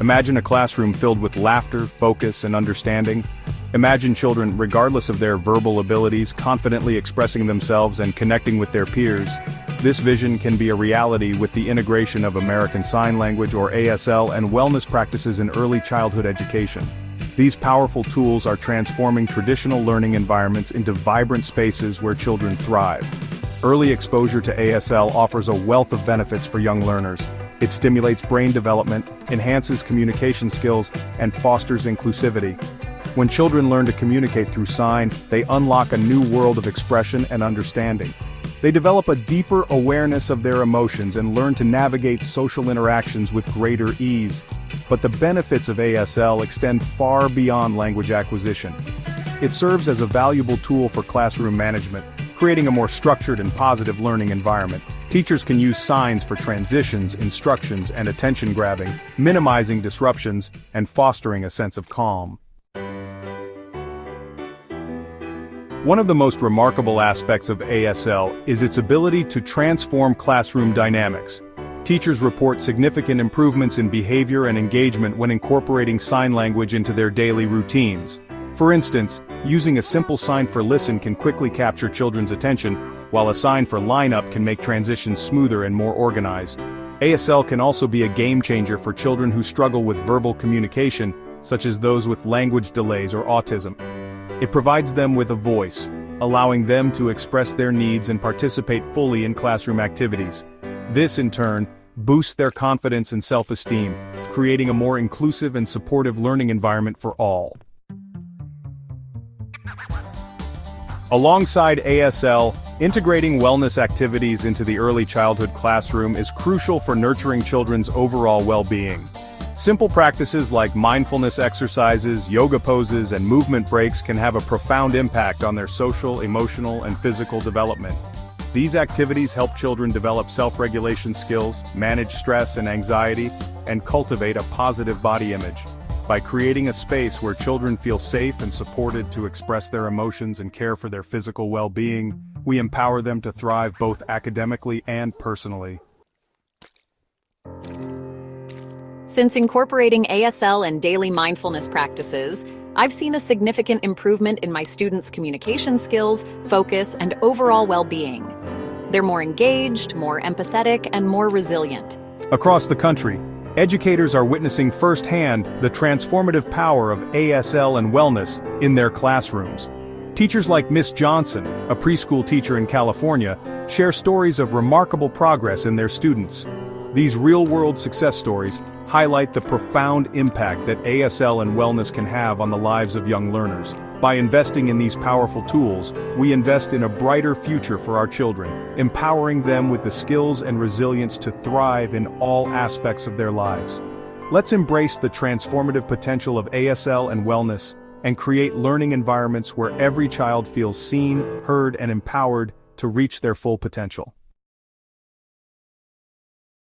Imagine a classroom filled with laughter, focus, and understanding. Imagine children, regardless of their verbal abilities, confidently expressing themselves and connecting with their peers. This vision can be a reality with the integration of American Sign Language or ASL and wellness practices in early childhood education. These powerful tools are transforming traditional learning environments into vibrant spaces where children thrive. Early exposure to ASL offers a wealth of benefits for young learners. It stimulates brain development, enhances communication skills, and fosters inclusivity. When children learn to communicate through sign, they unlock a new world of expression and understanding. They develop a deeper awareness of their emotions and learn to navigate social interactions with greater ease. But the benefits of ASL extend far beyond language acquisition. It serves as a valuable tool for classroom management, creating a more structured and positive learning environment. Teachers can use signs for transitions, instructions, and attention grabbing, minimizing disruptions and fostering a sense of calm. One of the most remarkable aspects of ASL is its ability to transform classroom dynamics. Teachers report significant improvements in behavior and engagement when incorporating sign language into their daily routines. For instance, using a simple sign for listen can quickly capture children's attention, while a sign for line up can make transitions smoother and more organized. ASL can also be a game changer for children who struggle with verbal communication, such as those with language delays or autism. It provides them with a voice, allowing them to express their needs and participate fully in classroom activities. This, in turn, boosts their confidence and self-esteem, creating a more inclusive and supportive learning environment for all. Alongside ASL, integrating wellness activities into the early childhood classroom is crucial for nurturing children's overall well-being. Simple practices like mindfulness exercises, yoga poses, and movement breaks can have a profound impact on their social, emotional, and physical development. These activities help children develop self-regulation skills, manage stress and anxiety, and cultivate a positive body image. By creating a space where children feel safe and supported to express their emotions and care for their physical well-being, we empower them to thrive both academically and personally. Since incorporating ASL and daily mindfulness practices, I've seen a significant improvement in my students' communication skills, focus, and overall well-being. They're more engaged, more empathetic, and more resilient. Across the country, educators are witnessing firsthand the transformative power of ASL and wellness in their classrooms. Teachers like Miss Johnson, a preschool teacher in California, share stories of remarkable progress in their students. These real-world success stories highlight the profound impact that ASL and wellness can have on the lives of young learners. By investing in these powerful tools, we invest in a brighter future for our children, empowering them with the skills and resilience to thrive in all aspects of their lives. Let's embrace the transformative potential of ASL and wellness and create learning environments where every child feels seen, heard, and empowered to reach their full potential.